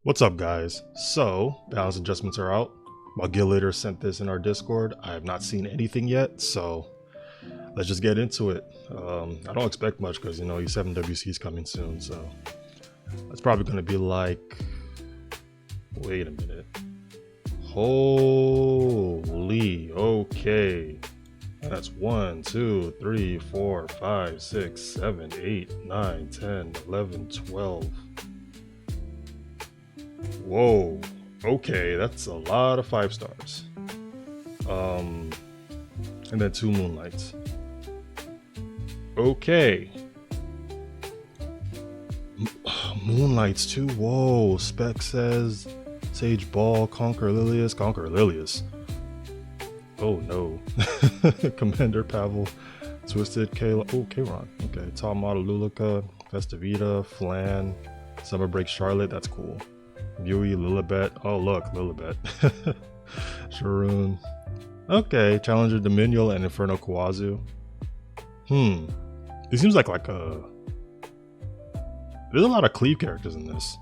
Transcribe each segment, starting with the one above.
What's up, guys? So, balance adjustments are out. While Galore sent this in our Discord, I have not seen anything yet, so let's just get into it. I don't expect much because, you know, E7WC is coming soon, so it's probably going to be like... Wait a minute. Holy, okay. That's 1, 2, 3, 4, 5, 6, 7, 8, 9, 10, 11, 12. Whoa, okay, that's a lot of 5 stars. And then 2 moonlights. Okay. Moonlights too. Whoa, Spec says Sage Ball, Conquer Lilius. Oh no. Commander Pavel, Twisted Kayla. Oh, Kayron. Okay, top model Luluka, Festivita, Flan, Summer Break Charlotte. That's cool. Yui, Lilibet. Oh look, Lilibet. Sharoon. Okay, Challenger Dominion and Inferno Kawazu. It seems like a... There's a lot of cleave characters in this.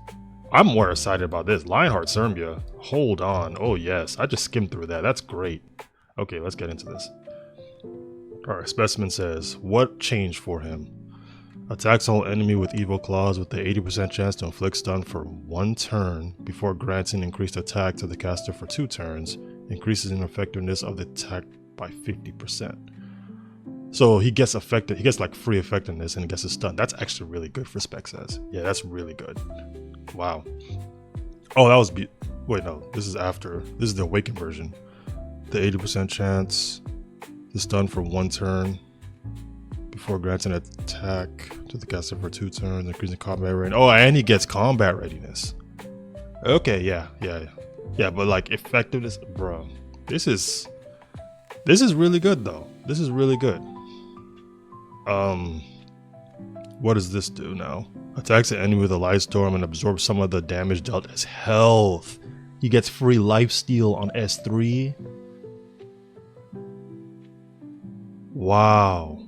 I'm more excited about this. Lionheart Serbia. Hold on. Oh yes, I just skimmed through that. That's great. Okay, let's get into this. Alright, Specimen says, what changed for him? Attacks all enemy with evil claws with the 80% chance to inflict stun for 1 turn before granting increased attack to the caster for 2 turns. Increases in effectiveness of the attack by 50%. So he gets affected, he gets like free effectiveness and he gets a stun. That's actually really good for Spec says. Yeah, that's really good. Wow. Oh, that was wait, no, this is after. This is the awakened version. The 80% chance to stun for 1 turn before granting an attack to the caster for 2 turns, increasing combat readiness. Oh, and he gets combat readiness. Okay, yeah, but like effectiveness, bro. This is really good though. This is really good. What does this do now? Attacks an enemy with a light storm and absorbs some of the damage dealt as health. He gets free lifesteal on S3. Wow.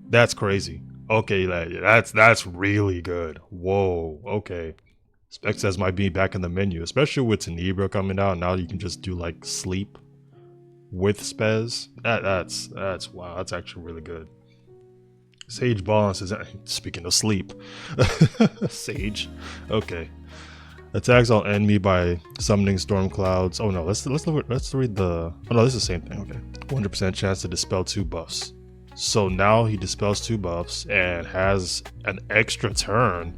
That's crazy. Okay, that's really good. Whoa, okay. Spec says might be back in the menu, especially with Tenebra coming out. Now you can just do like sleep with Spez. That's wow, that's actually really good. Sage Ball says, speaking of sleep. Sage. Okay. Attacks all enemy by summoning storm clouds. Oh no, let's read the... Oh no, this is the same thing. Okay. 100% chance to dispel 2 buffs. So now he dispels 2 buffs and has an extra turn.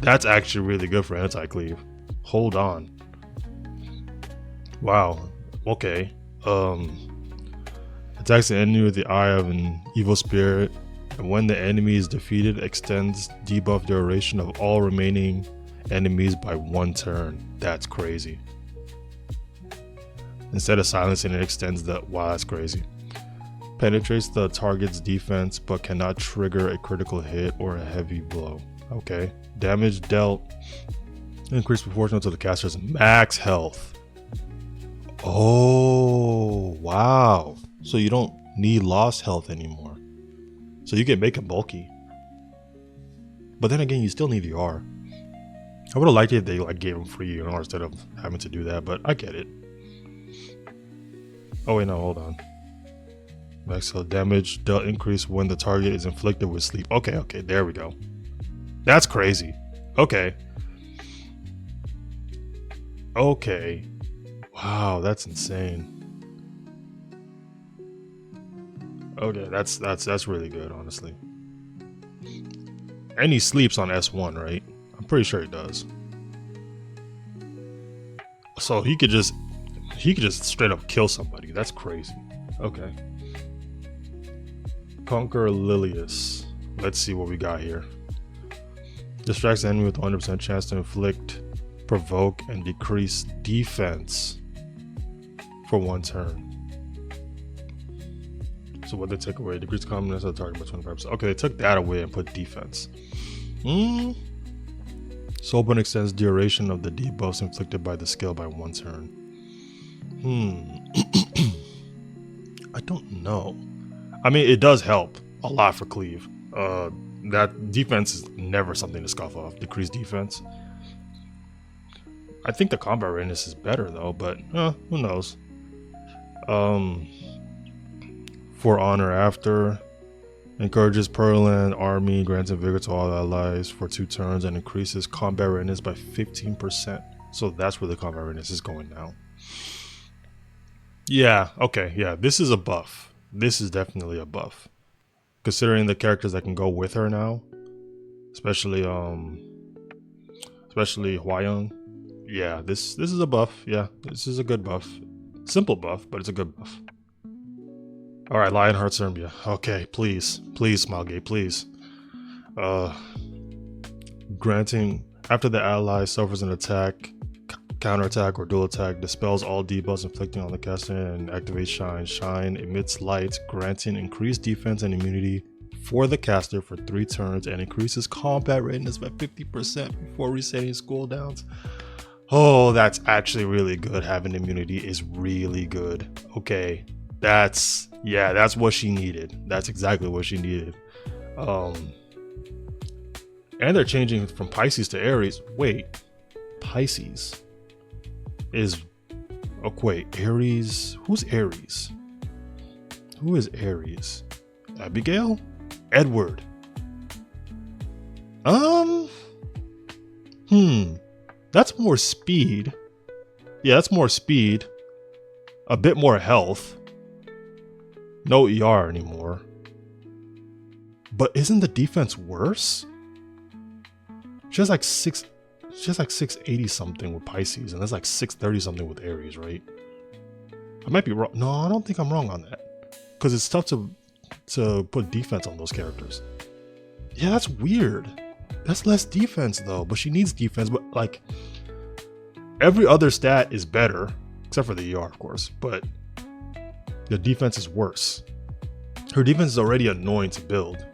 That's actually really good for anti-cleave. Hold on. Wow. Okay. Attacks the enemy with the eye of an evil spirit, and when the enemy is defeated, extends debuff duration of all remaining enemies by 1 turn. That's crazy. Instead of silencing, it extends the... Wow, that's crazy. Penetrates the target's defense, but cannot trigger a critical hit or a heavy blow. Okay. Damage dealt increased proportional to the caster's max health. Oh, wow. So you don't need lost health anymore. So you can make it bulky. But then again, you still need the R. I would have liked it if they like gave him free, you know, instead of having to do that, but I get it. Oh wait, no, hold on. Max health damage dealt increase when the target is inflicted with sleep. Okay, there we go. That's crazy. Okay. Wow, that's insane. Okay, that's really good, honestly. And he sleeps on S1, right? I'm pretty sure he does. So he could just straight up kill somebody. That's crazy. Okay. Conquer Lilius. Let's see what we got here. Distracts the enemy with 100% chance to inflict, provoke, and decrease defense for 1 turn. So what they take away? Decrease commonness of the target by 25%. Okay, they took that away and put defense. Soulburn extends duration of the debuffs inflicted by the skill by 1 turn. I don't know. I mean, it does help a lot for cleave. That defense is never something to scoff off. Decreased defense. I think the combat readiness is better though, but who knows? For honor after. Encourages Perland army, grants vigor to all allies for 2 turns, and increases combat readiness by 15%. So that's where the combat readiness is going now. Yeah, okay, yeah, this is a buff. This is definitely a buff. Considering the characters that can go with her now. Especially Hwayoung. Yeah, this is a buff. Yeah, this is a good buff. Simple buff, but it's a good buff. Alright, Lionheart Serbia. Okay, please. Please, Smilegate, please. Granting, after the ally suffers an attack, counterattack, or dual attack, dispels all debuffs inflicting on the caster and activates Shine. Shine emits light, granting increased defense and immunity for the caster for 3 turns and increases combat readiness by 50% before resetting cooldowns. Oh, that's actually really good. Having immunity is really good. Okay, that's what she needed. That's exactly what she needed. And they're changing from Pisces to Aries. Wait, Pisces is Aries. Who's Aries? Who is Aries? Abigail? Edward. That's more speed. Yeah, that's more speed. A bit more health. No ER anymore. But isn't the defense worse? She has like 680 something with Pisces, and that's like 630 something with Aries, right? I might be wrong. No, I don't think I'm wrong on that. Because it's tough to put defense on those characters. Yeah, that's weird. That's less defense though, but she needs defense. But like every other stat is better, except for the ER, of course. But the defense is worse. Her defense is already annoying to build.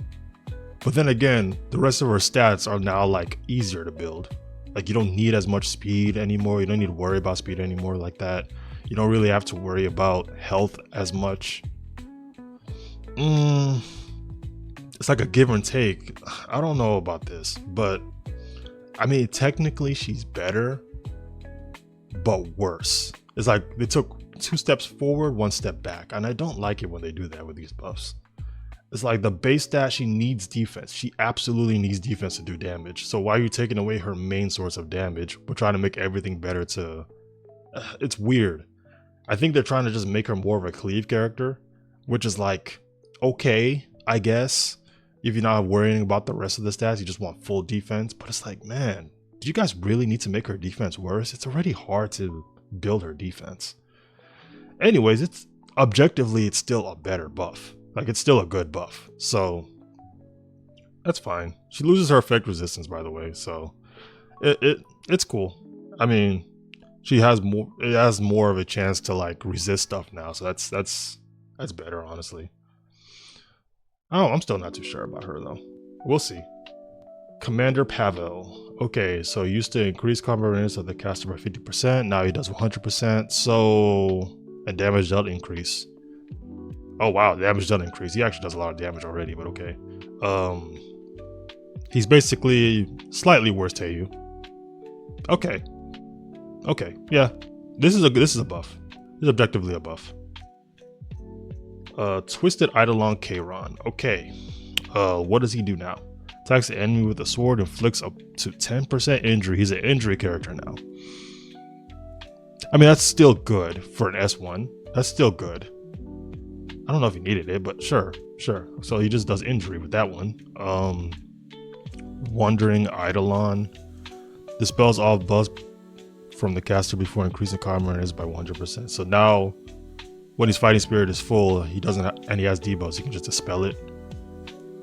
But then again, the rest of her stats are now like easier to build. Like you don't need as much speed anymore. You don't need to worry about speed anymore like that. You don't really have to worry about health as much. It's like a give and take. I don't know about this, but I mean, technically she's better, but worse. It's like they took 2 steps forward, 1 step back, and I don't like it when they do that with these buffs. It's like the base stat, she needs defense. She absolutely needs defense to do damage. So why are you taking away her main source of damage? We're trying to make everything better to... It's weird. I think they're trying to just make her more of a cleave character, which is like, okay, I guess. If you're not worrying about the rest of the stats, you just want full defense. But it's like, man, do you guys really need to make her defense worse? It's already hard to build her defense. Anyways, it's objectively, it's still a better buff. Like, it's still a good buff. So, that's fine. She loses her effect resistance, by the way. So, it's cool. I mean, she has more. It has more of a chance to like resist stuff now. So that's better, honestly. Oh, I'm still not too sure about her though. We'll see. Commander Pavel. Okay, so he used to increase combat readiness of the caster by 50%. Now he does 100%. So, and damage dealt increase. Oh wow, damage doesn't increase. He actually does a lot of damage already, but okay. He's basically slightly worse Teiyu. Okay. Okay, yeah. This is a buff. This is objectively a buff. Twisted Eidolon Kairon. Okay. What does he do now? Attacks the enemy with a sword, inflicts up to 10% injury. He's an injury character now. I mean, that's still good for an S1. That's still good. I don't know if he needed it, but sure. So he just does injury with that one. Wandering Eidolon. Dispels all buffs from the caster before increasing combat readiness by 100%. So now, when his fighting spirit is full, he doesn't, and he has debuffs, he can just dispel it.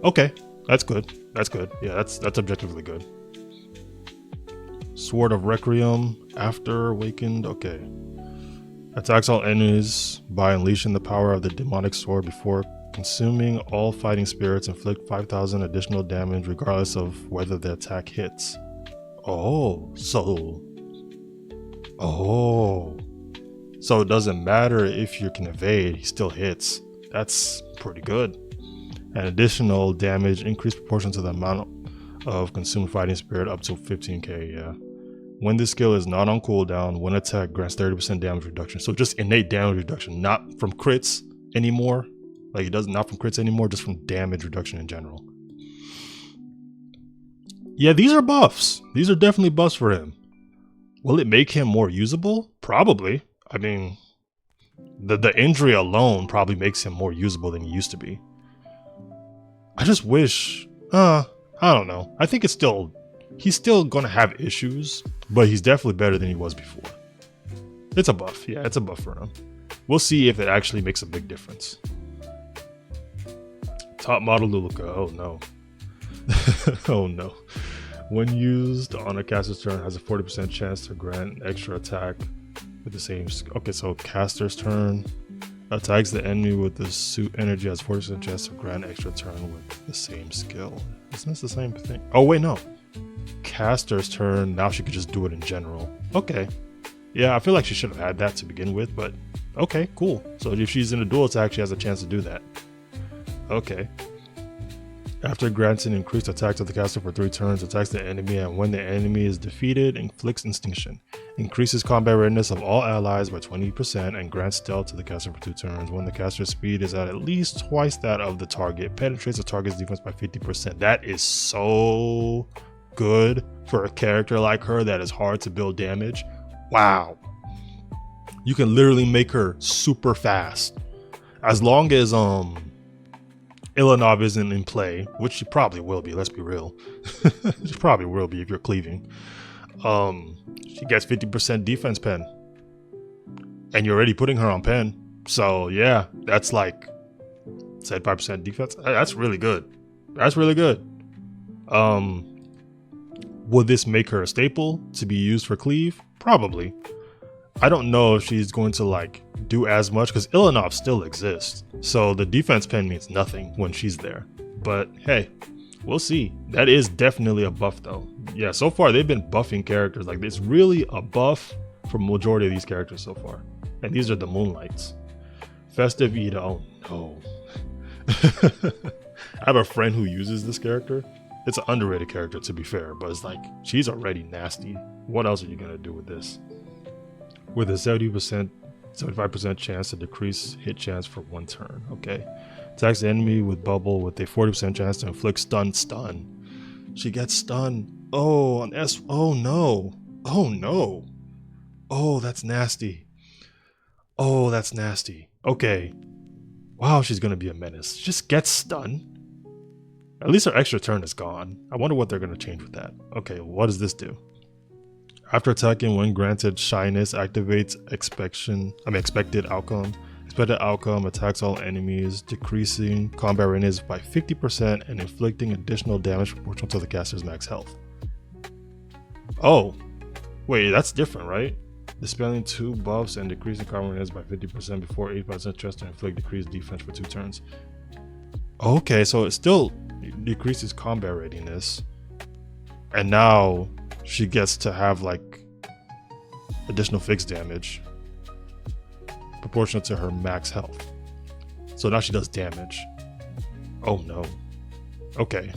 Okay, that's good. That's good. Yeah, that's objectively good. Sword of Requiem. After awakened. Okay. Attacks all enemies by unleashing the power of the demonic sword before consuming all fighting spirits. Inflict 5,000 additional damage regardless of whether the attack hits. So it doesn't matter if you can evade, he still hits. That's pretty good. and additional damage increased proportion to the amount of consumed fighting spirit up to 15k. Yeah. When this skill is not on cooldown, when attack grants 30% damage reduction. So just innate damage reduction, not from crits anymore. Like it does not from crits anymore, just from damage reduction in general. Yeah, these are buffs. These are definitely buffs for him. Will it make him more usable? Probably. I mean, the injury alone probably makes him more usable than he used to be. I just wish, I don't know. I think he's still gonna have issues, but he's definitely better than he was before. It's a buff. Yeah, it's a buff for him. We'll see if it actually makes a big difference. Top model Luluka. Oh no. Oh no. When used on a caster's turn, has a 40% chance to grant an extra attack with the same. Okay, so caster's turn attacks the enemy with the suit energy, has 40% chance to grant an extra turn with the same skill. Isn't this the same thing? Oh wait, no. Caster's turn, now she could just do it in general. Okay. Yeah, I feel like she should have had that to begin with, but okay, cool. So if she's in a dual attack, she has a chance to do that. Okay. After granting increased attack to the caster for 3 turns, attacks the enemy, and when the enemy is defeated, inflicts extinction. Increases combat readiness of all allies by 20% and grants stealth to the caster for 2 turns. When the caster's speed is at least twice that of the target, penetrates the target's defense by 50%. That is so good for a character like her that is hard to build damage. Wow. You can literally make her super fast. As long as Ilanov isn't in play, which she probably will be, let's be real. She probably will be if you're cleaving. She gets 50% defense pen. And you're already putting her on pen. So yeah, that's like 75% defense. That's really good. That's really good. Would this make her a staple to be used for cleave? Probably. I don't know if she's going to like do as much because Ilanov still exists. So the defense pen means nothing when she's there. But hey, we'll see. That is definitely a buff though. Yeah, so far they've been buffing characters. Like it's really a buff for majority of these characters so far. And these are the Moonlights. Festive Ida, oh no. I have a friend who uses this character. It's an underrated character to be fair, but it's like, she's already nasty. What else are you gonna do with this? With a 75% chance to decrease hit chance for 1 turn. Okay. Attacks the enemy with bubble with a 40% chance to inflict stun. She gets stunned. Oh, on S. Oh no. Oh no. Oh, that's nasty. Oh, that's nasty. Okay. Wow, she's gonna be a menace. Just get stunned. At least her extra turn is gone. I wonder what they're gonna change with that. Okay, what does this do? After attacking, when granted shyness, activates expected outcome. Expected outcome attacks all enemies, decreasing combat readiness by 50% and inflicting additional damage proportional to the caster's max health. Oh, wait, that's different, right? Dispelling 2 buffs and decreasing combat readiness by 50% before 85% chance to inflict decreased defense for 2 turns. Okay, so it still decreases combat readiness, and now she gets to have like additional fixed damage proportional to her max health. So now she does damage. Oh no. Okay.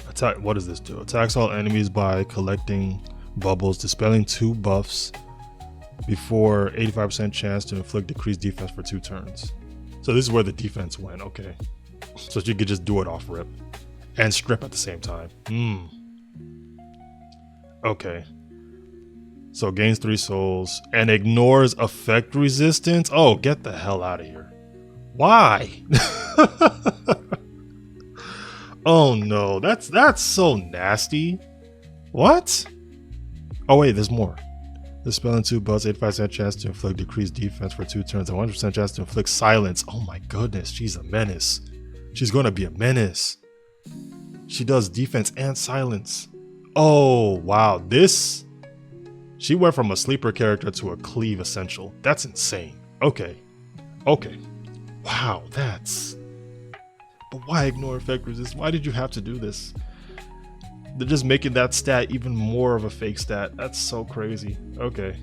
Attack. What does this do? Attacks all enemies by collecting bubbles, dispelling 2 buffs before 85% chance to inflict decreased defense for 2 turns. So this is where the defense went. Okay. So she could just do it off rip and strip at the same time. Okay. So gains 3 souls and ignores effect resistance. Oh, get the hell out of here. Why? Oh no, that's so nasty. What? Oh wait, there's more. Dispelling 2 buffs, 85% chance to inflict decreased defense for 2 turns, and 100% chance to inflict silence. Oh my goodness, she's a menace. She's gonna be a menace. She does defense and silence. Oh wow, she went from a sleeper character to a cleave essential. That's insane. Okay. Wow, but why ignore effect resist? Why did you have to do this? They're just making that stat even more of a fake stat. That's so crazy. Okay.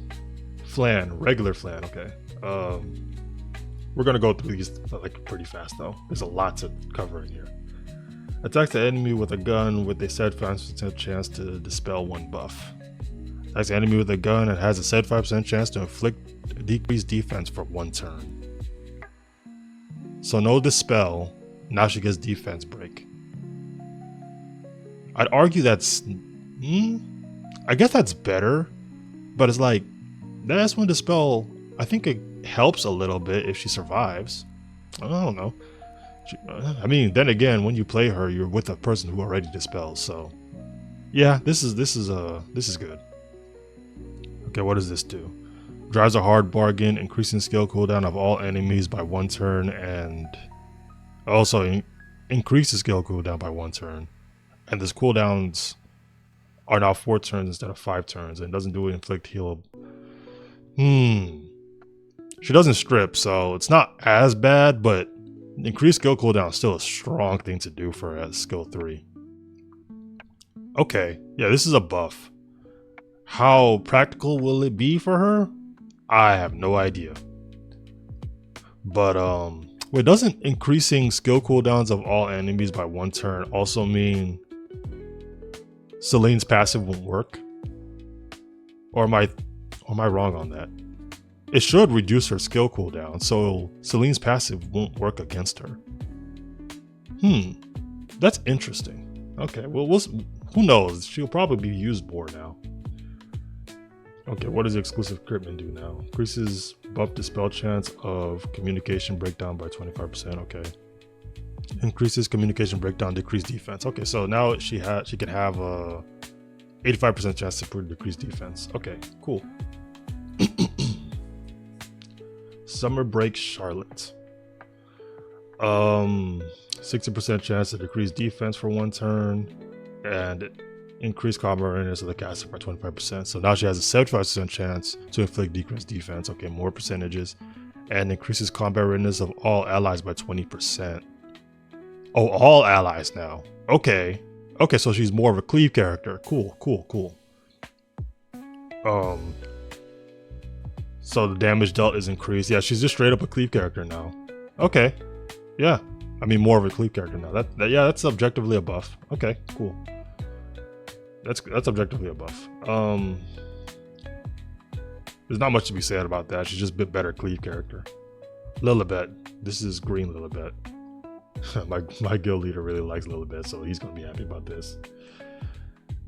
Flan, regular Flan, okay. We're gonna go through these like pretty fast though. There's a lot to cover in here. Attacks the enemy with a gun with a set 5% chance to dispel one buff. Attacks the enemy with a gun and has a set 5% chance to inflict decreased defense for 1 turn. So no dispel, now she gets defense break. I'd argue that's, I guess that's better, but it's like, that's when dispel, I think it helps a little bit if she survives. I don't know. I mean, then again, when you play her, you're with a person who already dispels. So, yeah, this is good. Okay, what does this do? Drives a hard bargain, increasing skill cooldown of all enemies by 1 turn, and also increases skill cooldown by 1 turn. And this cooldowns are now 4 turns instead of 5 turns, and doesn't do inflict heal. She doesn't strip, so it's not as bad, but increased skill cooldown is still a strong thing to do for a skill 3. Okay, yeah, this is a buff. How practical will it be for her? I have no idea. But wait, doesn't increasing skill cooldowns of all enemies by 1 turn also mean Celine's passive won't work? Or am I wrong on that? It should reduce her skill cooldown, so Celine's passive won't work against her. That's interesting. Okay, well, who knows? She'll probably be used more now. Okay, what does exclusive Critman do now? Increases buff dispel chance of communication breakdown by 25%. Okay. Increases communication breakdown, decreased defense. Okay, so now she can have a 85% chance to decrease defense. Okay, cool. Summer Break Charlotte. 60% chance to decrease defense for 1 turn, and increase combat awareness of the caster by 25%. So now she has a 75% chance to inflict decreased defense. Okay, more percentages, and increases combat awareness of all allies by 20%. Oh, all allies now. Okay, so she's more of a cleave character. Cool. So the damage dealt is increased. Yeah, she's just straight up a cleave character now. Okay. Yeah. I mean, more of a cleave character now. That's objectively a buff. Okay, cool. That's objectively a buff. There's not much to be said about that. She's just a bit better cleave character. Lilibet. This is green Lilibet. my guild leader really likes Lilibet, so he's gonna be happy about this.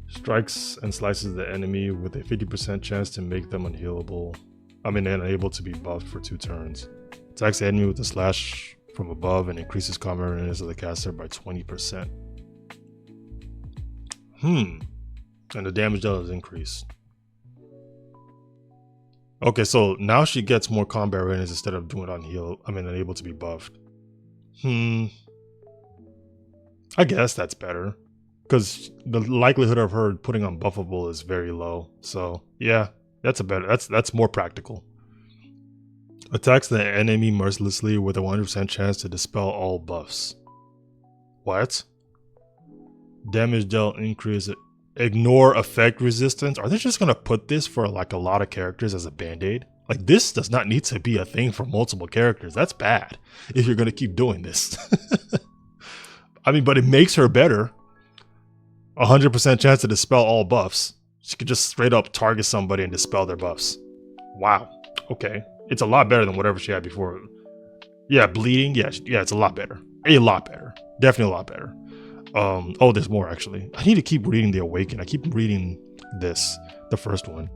Strikes and slices the enemy with a 50% chance to make them unhealable. Unable to be buffed for 2 turns. Attacks the enemy with a slash from above and increases combat awareness of the caster by 20%. And the damage dealt is increased. Okay, so now she gets more combat awareness instead of doing unable to be buffed. I guess that's better, because the likelihood of her putting on buffable is very low. So yeah, that's more practical. Attacks the enemy mercilessly with a 100% chance to dispel all buffs. What? Damage dealt increase. Ignore effect resistance. Are they just gonna put this for like a lot of characters as a band-aid? Like, this does not need to be a thing for multiple characters. That's bad if you're gonna keep doing this. I mean, but it makes her better. 100% chance to dispel all buffs. She could just straight up target somebody and dispel their buffs. Wow. Okay. It's a lot better than whatever she had before. Yeah, bleeding. Yeah, it's a lot better. A lot better. Definitely a lot better. Oh, there's more actually. I need to keep reading the Awaken. I keep reading this, the first one.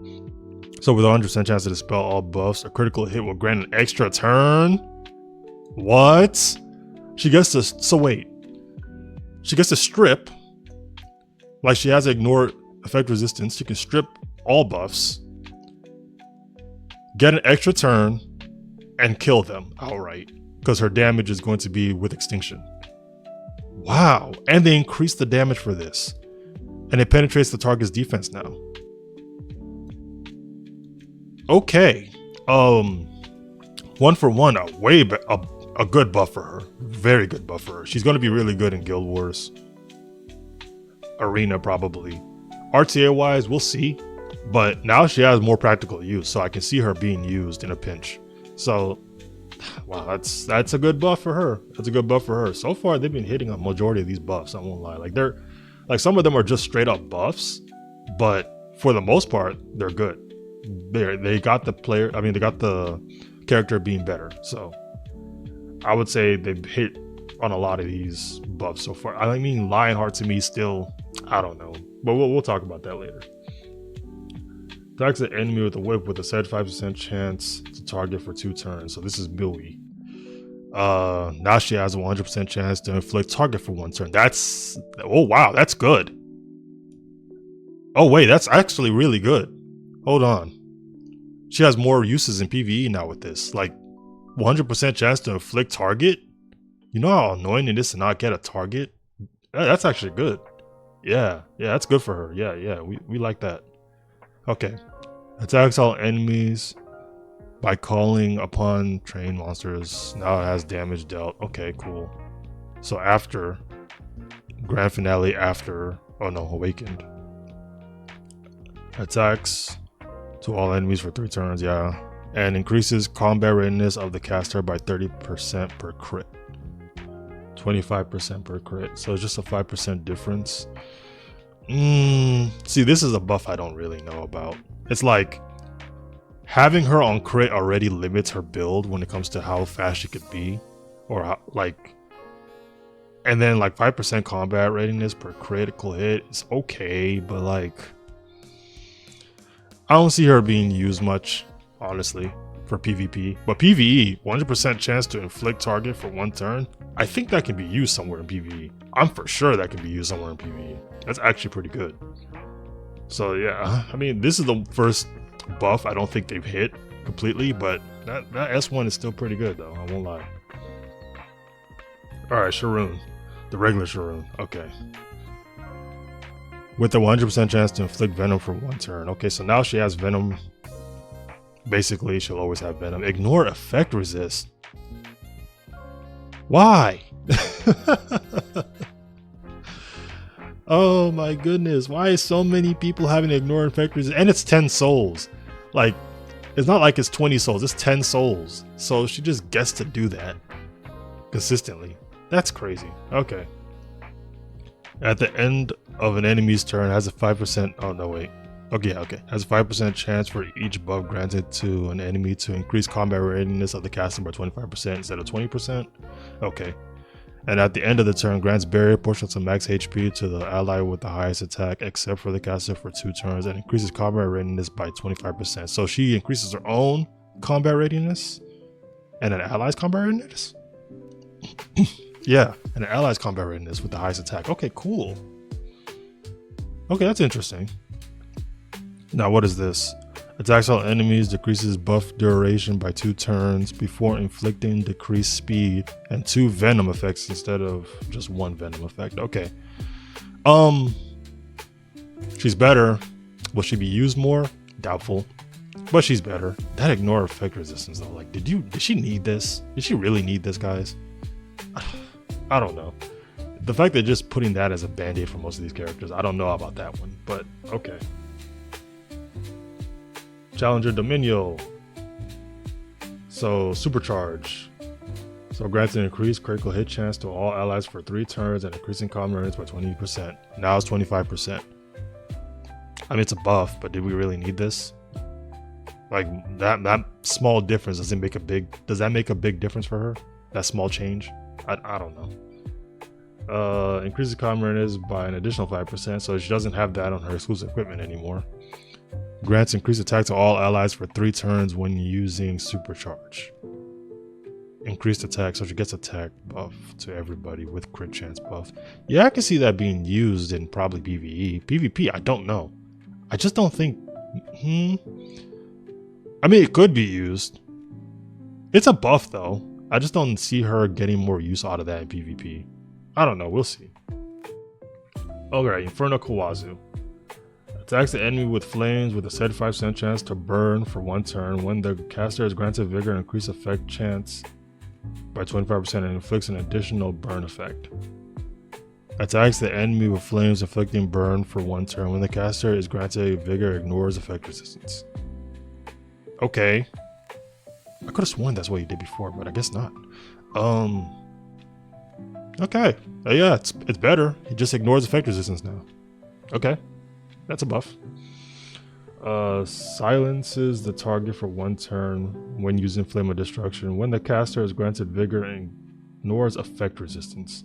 So with 100% chance to dispel all buffs, a critical hit will grant an extra turn. What? She gets to, so wait. She gets to strip. Like, she has to ignore effect resistance. She can strip all buffs, get an extra turn, and kill them outright, because her damage is going to be with extinction. Wow. And they increase the damage for this. And it penetrates the target's defense now. Okay. 1 for 1, a good buff for her. Very good buff for her. She's going to be really good in Guild Wars. Arena, probably. RTA wise, we'll see. But now she has more practical use, so I can see her being used in a pinch. So Wow, that's a good buff for her. That's a good buff for her. So far, they've been hitting a majority of these buffs. I won't lie. Like they're like some of them are just straight up buffs, but for the most part, they're good. They got the player. I mean, they got the character being better. So I would say they've hit on a lot of these buffs so far. I mean, Lionheart to me still, I don't know, but we'll talk about that later. Attacks the enemy with a whip with a 75% chance to target for 2 turns. So this is Millie. Now she has a 100% chance to inflict target for 1 turn. That's, oh wow, that's good. Oh wait, that's actually really good. Hold on. She has more uses in PvE now with this. Like 100% chance to inflict target. You know how annoying it is to not get a target? That's actually good. Yeah, that's good for her. Yeah, we like that. Okay. Attacks all enemies by calling upon trained monsters. Now it has damage dealt. Okay, cool. So after grand finale, after awakened. Attacks to all enemies for 3 turns, yeah. And increases combat readiness of the caster by 30% per crit. 25% per crit. So it's just a 5% difference. See, this is a buff I don't really know about. It's like having her on crit already limits her build when it comes to how fast she could be, or how, like, and then like 5% combat readiness per critical hit is okay, but like I don't see her being used much, honestly, for PvP. But PvE, 100% chance to inflict target for 1 turn. I think that can be used somewhere in PvE. I'm for sure that can be used somewhere in PvE. That's actually pretty good. So yeah, I mean, this is the first buff I don't think they've hit completely, but that S1 is still pretty good though, I won't lie. Alright, Sharoon. The regular Sharoon. Okay. With a 100% chance to inflict venom for 1 turn. Okay, so now she has venom. Basically, she'll always have venom. Ignore effect resist. Why? Oh my goodness, why is so many people having ignore effect resist? And it's 10 souls. Like, it's not like it's 20 souls, it's 10 souls. So she just gets to do that consistently. That's crazy. Okay. At the end of an enemy's turn, has a 5%. Oh no, wait. Okay. Has a 5% chance for each buff granted to an enemy to increase combat readiness of the caster by 25% instead of 20%. Okay. And at the end of the turn, grants barrier portions of max HP to the ally with the highest attack, except for the caster for 2 turns, and increases combat readiness by 25%. So she increases her own combat readiness and an ally's combat readiness. Yeah, and an ally's combat readiness with the highest attack. Okay, cool. Okay, that's interesting. Now, what is this? Attacks all enemies, decreases buff duration by 2 turns before inflicting decreased speed and 2 venom effects instead of just 1 venom effect. Okay. She's better. Will she be used more? Doubtful. But she's better. That ignore effect resistance though. Like, did she need this? Did she really need this, guys? I don't know. The fact that just putting that as a band-aid for most of these characters, I don't know about that one, but okay. Challenger Dominio. So supercharge. So grants an increased critical hit chance to all allies for 3 turns and increasing combat range by 20%. Now it's 25%. I mean, it's a buff, but did we really need this? Like that small difference does that make a big difference for her? That small change? I don't know. Increases combat range by an additional 5%, so she doesn't have that on her exclusive equipment anymore. Grants increased attack to all allies for 3 turns when using supercharge. Increased attack, so she gets attack buff to everybody with crit chance buff. Yeah, I can see that being used in probably PvE. PvP, I don't know. I just don't think... I mean, it could be used. It's a buff though. I just don't see her getting more use out of that in PvP. I don't know, we'll see. Alright, Inferno Kawazu. Attacks the enemy with flames with a 75% chance to burn for 1 turn. When the caster is granted vigor and increased effect chance by 25% and inflicts an additional burn effect. Attacks the enemy with flames inflicting burn for 1 turn. When the caster is granted vigor, ignores effect resistance. Okay. I could have sworn that's what he did before, but I guess not. Okay. Yeah, it's better. He just ignores effect resistance now. Okay. That's a buff. Silences the target for 1 turn when using Flame of Destruction. When the caster is granted vigor and ignores effect resistance.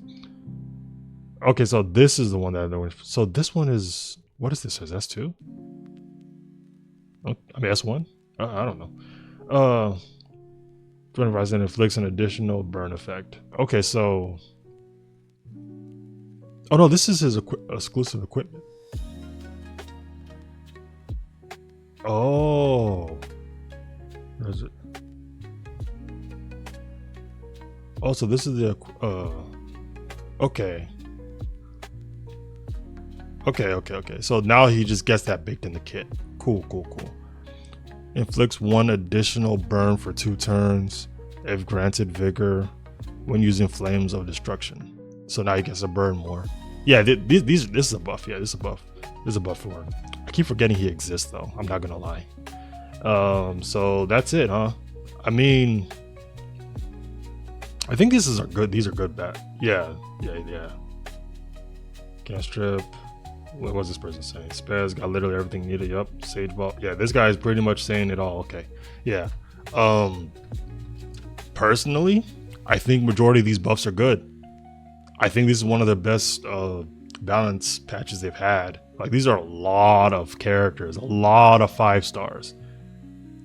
Okay, so this is the one that I know. So this one is, what is this? Is S2? Oh, I mean S1? I don't know. 25% inflicts an additional burn effect. Okay, so. Oh no, this is his exclusive equipment. Oh. Where is it? Oh, so this is the okay. Okay. So now he just gets that baked in the kit. Cool. Inflicts 1 additional burn for 2 turns if granted vigor when using Flames of Destruction. So now he gets to burn more. Yeah, this is a buff. Yeah, this is a buff. This is a buff for him. I keep forgetting he exists though. I'm not gonna lie. So that's it, huh? I mean, I think these are good bet. Yeah. Cantrip. What was this person saying? Spez got literally everything needed. Yup. Sage Ball. Yeah, this guy is pretty much saying it all. Okay. Yeah. Personally, I think majority of these buffs are good. I think this is one of the best balance patches they've had. Like, these are a lot of characters, a lot of 5 stars.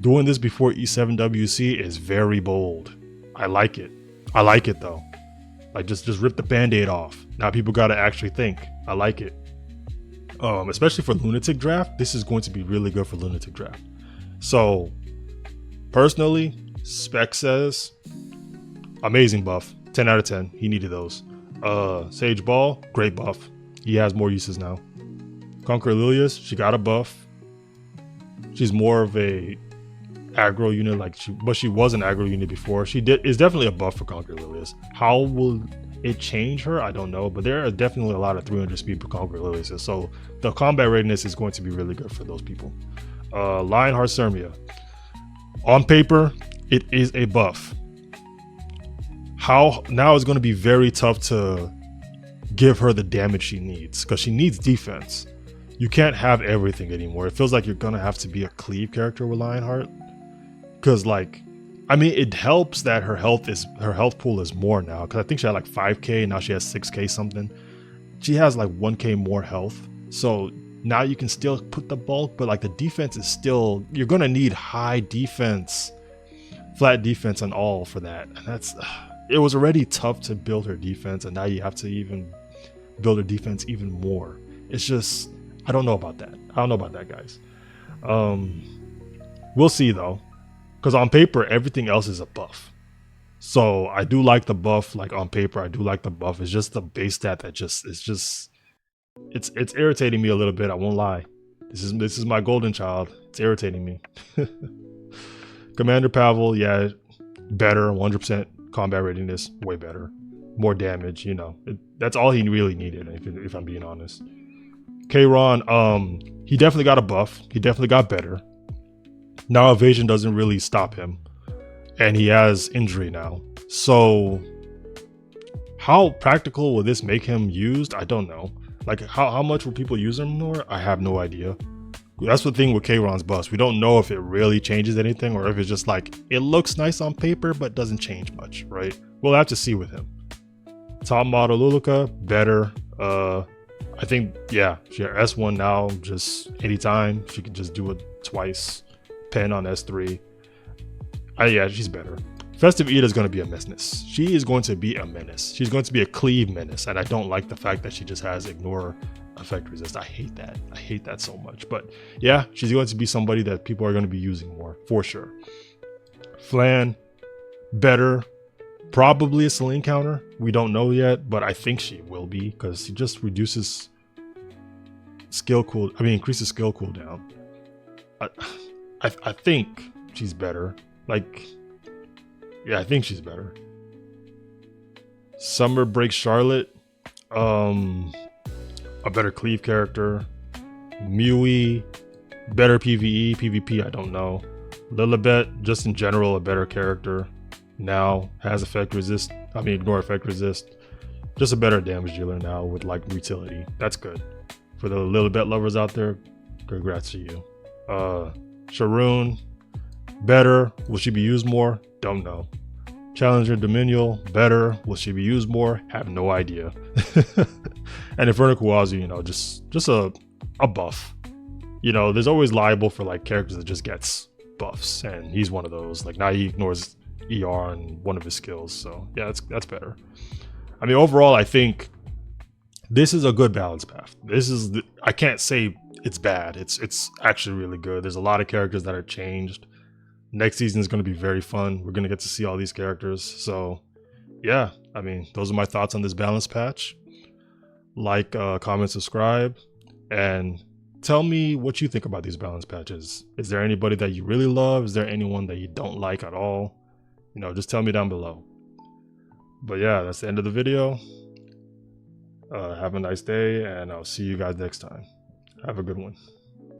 Doing this before E7WC is very bold. I like it. I like it though. Like, just rip the band-aid off. Now people gotta actually think. I like it. Especially for Lunatic Draft, this is going to be really good for Lunatic Draft. So, personally, Spec says, amazing buff. 10 out of 10. He needed those. Sage Ball, great buff. He has more uses now. Conquer Lilius, she got a buff. She's more of a aggro unit, but she was an aggro unit before. Is definitely a buff for Conquer Lilius. How will it change her? I don't know, but there are definitely a lot of 300 speed per Conquer Lilius, so the combat readiness is going to be really good for those people. Lionheart Sermia. On paper, it is a buff. How now it's going to be very tough to give her the damage she needs, because she needs defense. You can't have everything anymore. It feels like you're gonna have to be a cleave character with Lionheart, because it helps that her health pool is more now, because I think she had like 5k, now she has 6k something. She has like 1k more health, so now you can still put the bulk, but like the defense is still, you're gonna need high defense, flat defense and all for that. And it was already tough to build her defense, and now you have to even build her defense even more. It's just, I don't know about that. I don't know about that, guys. We'll see though, because on paper everything else is a buff. So I do like the buff. Like, on paper I do like the buff. It's just the base stat that it's irritating me a little bit. I won't lie. This is my golden child. It's irritating me. Commander Pavel, yeah, better. 100% combat readiness, way better. More damage, that's all he really needed, if I'm being honest. Kayron, he definitely got a buff. He definitely got better. Now evasion doesn't really stop him, and he has injury now. So how practical will this make him used? I don't know. Like, how much will people use him more? I have no idea. That's the thing with Kayron's buffs. We don't know if it really changes anything, or if it's just like, it looks nice on paper but doesn't change much, right? We'll have to see with him. Top model Luluka, better. I think, yeah, she has S1 now, just anytime. She can just do it twice. Pen on S3. Yeah, she's better. Festive Ida is going to be a menace. She is going to be a menace. She's going to be a cleave menace, and I don't like the fact that she just has ignore effect resist. I hate that. I hate that so much. But yeah, she's going to be somebody that people are going to be using more, for sure. Flan, better. Probably a Celine counter. We don't know yet, but I think she will be, because she just reduces increases skill cooldown. I think she's better. Yeah, I think she's better. Summer Break Charlotte, a better cleave character. Mui, better PvE, PvP, I don't know. Lilibet, just in general, a better character. Now has effect resist. I mean, ignore effect resist. Just a better damage dealer now with like utility. That's good. For the Lilibet lovers out there, congrats to you. Sharoon, better. Will she be used more? Don't know. Challenger Dominion, better. Will she be used more? Have no idea. And Inferno Kawazu, you know, just a buff. You know, there's always liable for like characters that just gets buffs, and he's one of those. Like now he ignores ER on one of his skills, so yeah, that's better. I mean, overall, I think this is a good balance path. I can't say it's bad. It's actually really good. There's a lot of characters that are changed. Next season is going to be very fun. We're going to get to see all these characters. So yeah, I mean, those are my thoughts on this balance patch. Like, comment, subscribe, and tell me what you think about these balance patches. Is there anybody that you really love? Is there anyone that you don't like at all? You know, just tell me down below. But yeah, that's the end of the video. Have a nice day, and I'll see you guys next time. Have a good one.